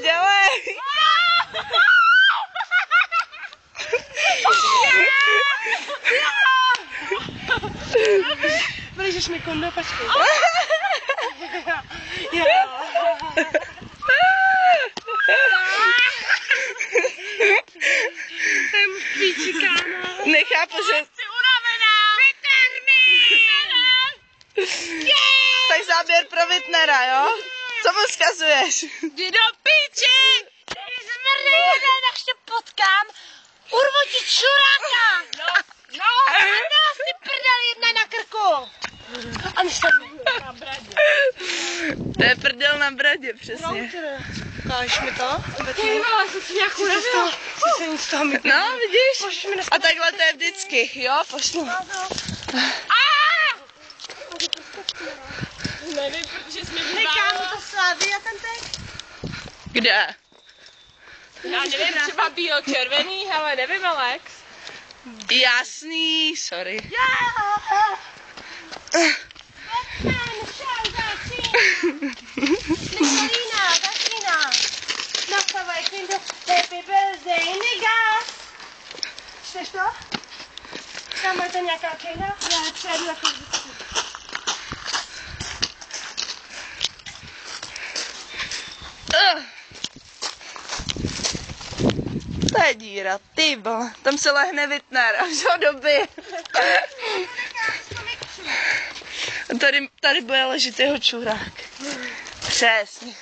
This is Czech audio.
dělej. Vylížeš mi kondo, počkej. Jsem v píči, kámo. Nechápu, že... Jsi unavená! Tak záběr pro Wittnera, jo? Co mu vzkazuješ? Jdi do píči! Ty zmrdej, až tě potkám, urvu ti čuráka! No, si prdel jedna na krku! A než na bradě. To je prdel na bradě, přesně. Ukážeš mi to? Ty vole, jsem si nějak unavila. Chci se nic z toho mít. No, vidíš? Můžeš mi A takhle to je vždycky, jo? Pošlu. Nevím, protože jsme Kámo, to slaví a ten teď? Kde? Já nevím, třeba bílo-červený, ale nevím, Alex. Jasný, sorry. Katrina. Nastavaj Kinder. Happy birthday, niggas. Chceš to? Tam je to nějaká kejna? Já přejdu jako vždycky. To je díra, ty vole. Tam se lehne Wittner, až ho dobije. Tady bude ležet jeho čurák. Přesně.